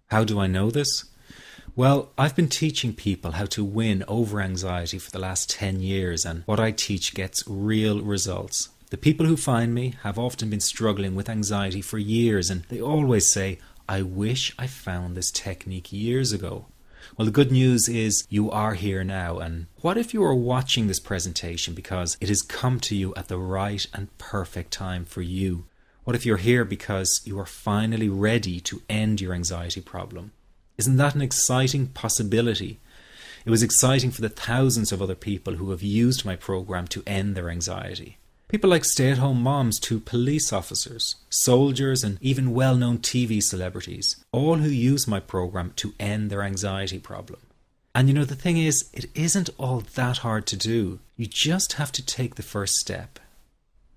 How do I know this? Well, I've been teaching people how to win over anxiety for the last 10 years, and what I teach gets real results. The people who find me have often been struggling with anxiety for years, and they always say, I wish I found this technique years ago. Well, the good news is you are here now, and what if you are watching this presentation because it has come to you at the right and perfect time for you? What if you're here because you are finally ready to end your anxiety problem? Isn't that an exciting possibility? It was exciting for the thousands of other people who have used my program to end their anxiety. People like stay-at-home moms to police officers, soldiers, and even well-known TV celebrities, all who use my program to end their anxiety problem. And the thing is, it isn't all that hard to do. You just have to take the first step.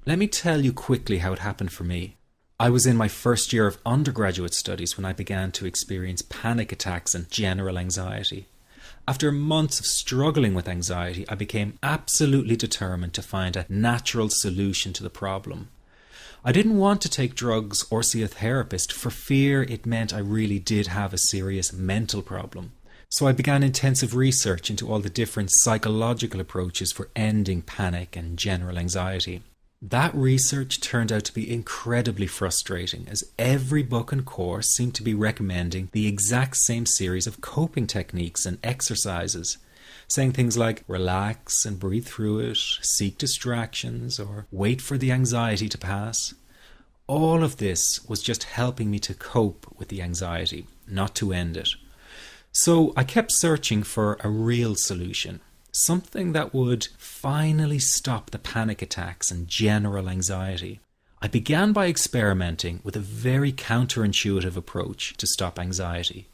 Let me tell you quickly how it happened for me. I was in my first year of undergraduate studies when I began to experience panic attacks and general anxiety. After months of struggling with anxiety, I became absolutely determined to find a natural solution to the problem. I didn't want to take drugs or see a therapist for fear it meant I really did have a serious mental problem. So I began intensive research into all the different psychological approaches for ending panic and general anxiety. That research turned out to be incredibly frustrating, as every book and course seemed to be recommending the exact same series of coping techniques and exercises, saying things like relax and breathe through it, seek distractions, or wait for the anxiety to pass. All of this was just helping me to cope with the anxiety, not to end it. So I kept searching for a real solution. Something that would finally stop the panic attacks and general anxiety. I began by experimenting with a very counterintuitive approach to stop anxiety.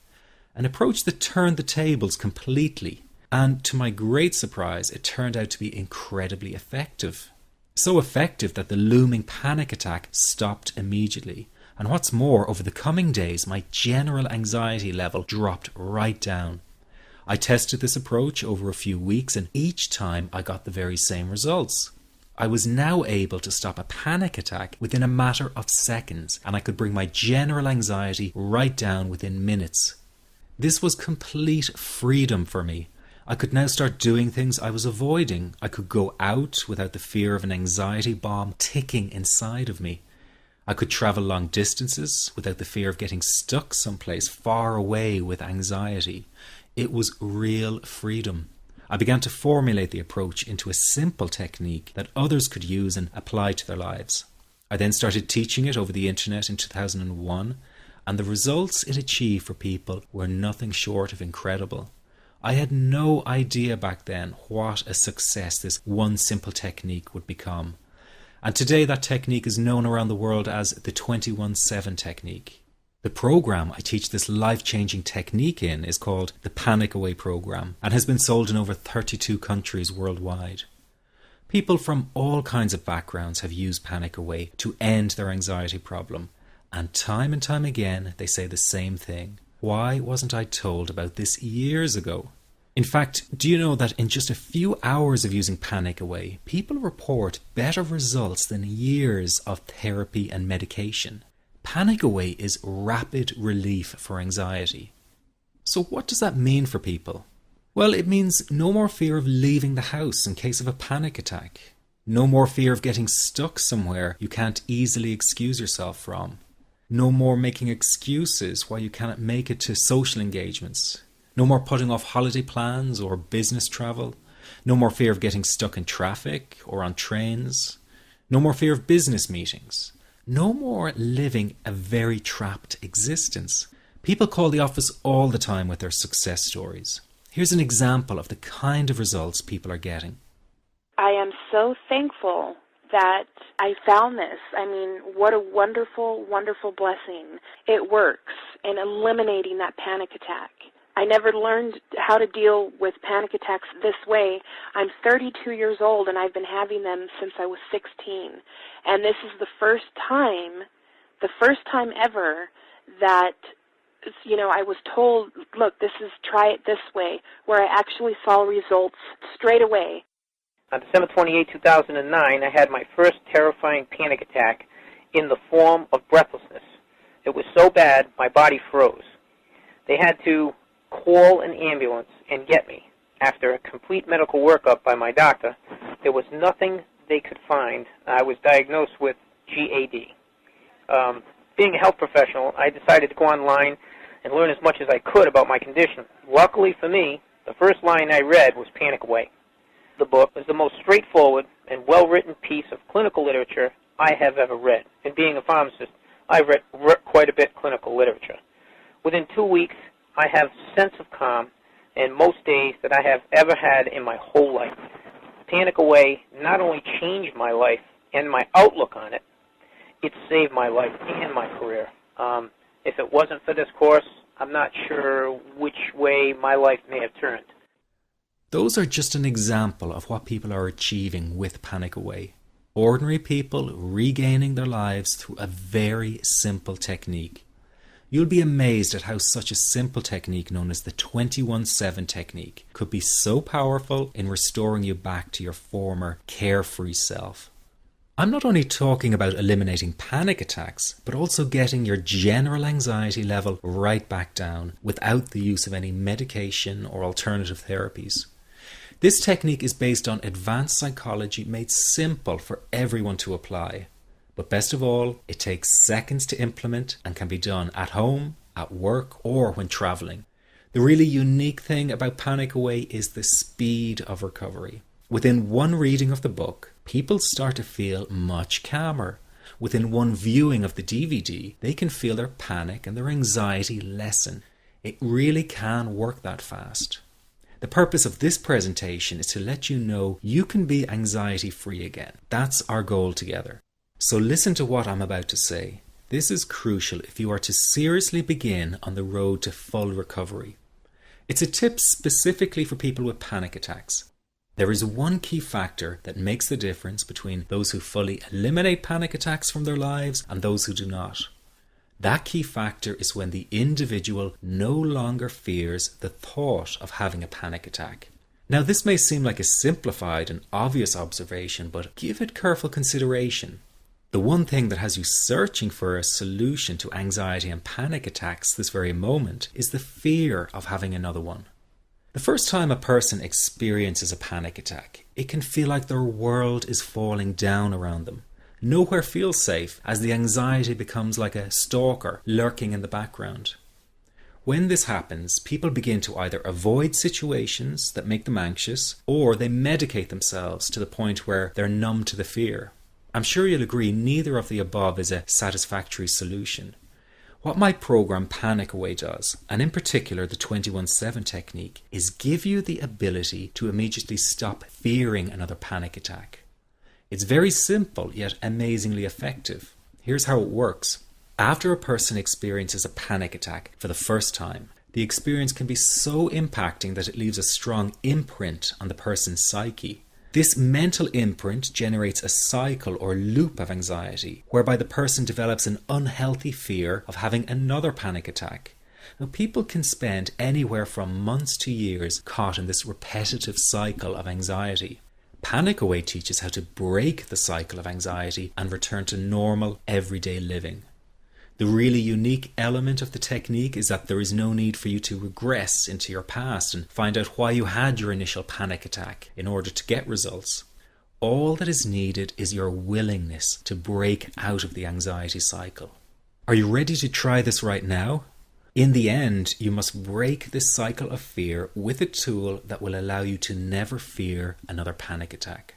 An approach that turned the tables completely. And to my great surprise, it turned out to be incredibly effective. So effective that the looming panic attack stopped immediately. And what's more, over the coming days, my general anxiety level dropped right down. I tested this approach over a few weeks, and each time I got the very same results. I was now able to stop a panic attack within a matter of seconds, and I could bring my general anxiety right down within minutes. This was complete freedom for me. I could now start doing things I was avoiding. I could go out without the fear of an anxiety bomb ticking inside of me. I could travel long distances without the fear of getting stuck someplace far away with anxiety. It was real freedom. I began to formulate the approach into a simple technique that others could use and apply to their lives. I then started teaching it over the internet in 2001, and the results it achieved for people were nothing short of incredible. I had no idea back then what a success this one simple technique would become. And today that technique is known around the world as the 21-7 technique. The program I teach this life-changing technique in is called the Panic Away program and has been sold in over 32 countries worldwide. People from all kinds of backgrounds have used Panic Away to end their anxiety problem, and time again they say the same thing. Why wasn't I told about this years ago? In fact, do you know that in just a few hours of using Panic Away, people report better results than years of therapy and medication? Panic Away is rapid relief for anxiety. So what does that mean for people? Well, it means no more fear of leaving the house in case of a panic attack. No more fear of getting stuck somewhere you can't easily excuse yourself from. No more making excuses why you cannot make it to social engagements. No more putting off holiday plans or business travel. No more fear of getting stuck in traffic or on trains. No more fear of business meetings. No more living a very trapped existence. People call the office all the time with their success stories. Here's an example of the kind of results people are getting. I am so thankful that I found this. I mean, what a wonderful, wonderful blessing. It works in eliminating that panic attack. I never learned how to deal with panic attacks this way. I'm 32 years old, and I've been having them since I was 16. And this is the first time ever that, I was told, look, try it this way, where I actually saw results straight away. On December 28, 2009, I had my first terrifying panic attack in the form of breathlessness. It was so bad, my body froze. They had to call an ambulance and get me. After a complete medical workup by my doctor, there was nothing they could find. I was diagnosed with GAD. Being a health professional, I decided to go online and learn as much as I could about my condition. Luckily for me, the first line I read was Panic Away. The book is the most straightforward and well-written piece of clinical literature I have ever read. And being a pharmacist, I've read quite a bit of clinical literature. Within 2 weeks, I have a sense of calm in most days that I have ever had in my whole life. Panic Away not only changed my life and my outlook on it, it saved my life and my career. If it wasn't for this course, I'm not sure which way my life may have turned. Those are just an example of what people are achieving with Panic Away. Ordinary people regaining their lives through a very simple technique. You'll be amazed at how such a simple technique known as the 21-7 technique could be so powerful in restoring you back to your former carefree self. I'm not only talking about eliminating panic attacks, but also getting your general anxiety level right back down without the use of any medication or alternative therapies. This technique is based on advanced psychology made simple for everyone to apply. But best of all, it takes seconds to implement and can be done at home, at work, or when traveling. The really unique thing about Panic Away is the speed of recovery. Within one reading of the book, people start to feel much calmer. Within one viewing of the DVD, they can feel their panic and their anxiety lessen. It really can work that fast. The purpose of this presentation is to let you know you can be anxiety-free again. That's our goal together. So listen to what I'm about to say. This is crucial if you are to seriously begin on the road to full recovery. It's a tip specifically for people with panic attacks. There is one key factor that makes the difference between those who fully eliminate panic attacks from their lives and those who do not. That key factor is when the individual no longer fears the thought of having a panic attack. Now, this may seem like a simplified and obvious observation, but give it careful consideration. The one thing that has you searching for a solution to anxiety and panic attacks this very moment is the fear of having another one. The first time a person experiences a panic attack, it can feel like their world is falling down around them. Nowhere feels safe as the anxiety becomes like a stalker lurking in the background. When this happens, people begin to either avoid situations that make them anxious, or they medicate themselves to the point where they're numb to the fear. I'm sure you'll agree neither of the above is a satisfactory solution. What my program Panic Away does, and in particular the 21-7 technique, is give you the ability to immediately stop fearing another panic attack. It's very simple yet amazingly effective. Here's how it works. After a person experiences a panic attack for the first time, the experience can be so impacting that it leaves a strong imprint on the person's psyche. This mental imprint generates a cycle or loop of anxiety, whereby the person develops an unhealthy fear of having another panic attack. Now, people can spend anywhere from months to years caught in this repetitive cycle of anxiety. Panic Away teaches how to break the cycle of anxiety and return to normal, everyday living. The really unique element of the technique is that there is no need for you to regress into your past and find out why you had your initial panic attack in order to get results. All that is needed is your willingness to break out of the anxiety cycle. Are you ready to try this right now? In the end, you must break this cycle of fear with a tool that will allow you to never fear another panic attack.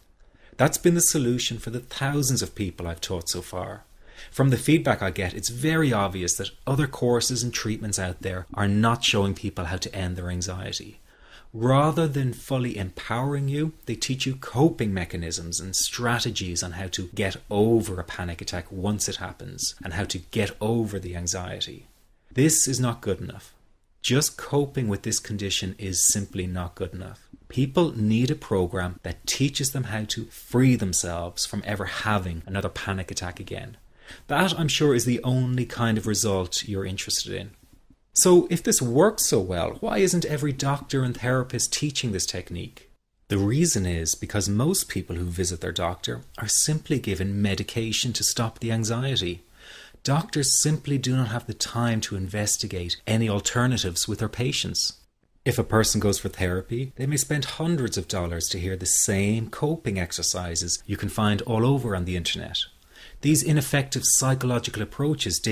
That's been the solution for the thousands of people I've taught so far. From the feedback I get, it's very obvious that other courses and treatments out there are not showing people how to end their anxiety. Rather than fully empowering you, they teach you coping mechanisms and strategies on how to get over a panic attack once it happens and how to get over the anxiety. This is not good enough. Just coping with this condition is simply not good enough. People need a program that teaches them how to free themselves from ever having another panic attack again. That, I'm sure, is the only kind of result you're interested in. So if this works so well, why isn't every doctor and therapist teaching this technique? The reason is because most people who visit their doctor are simply given medication to stop the anxiety. Doctors simply do not have the time to investigate any alternatives with their patients. If a person goes for therapy, they may spend hundreds of dollars to hear the same coping exercises you can find all over on the internet. These ineffective psychological approaches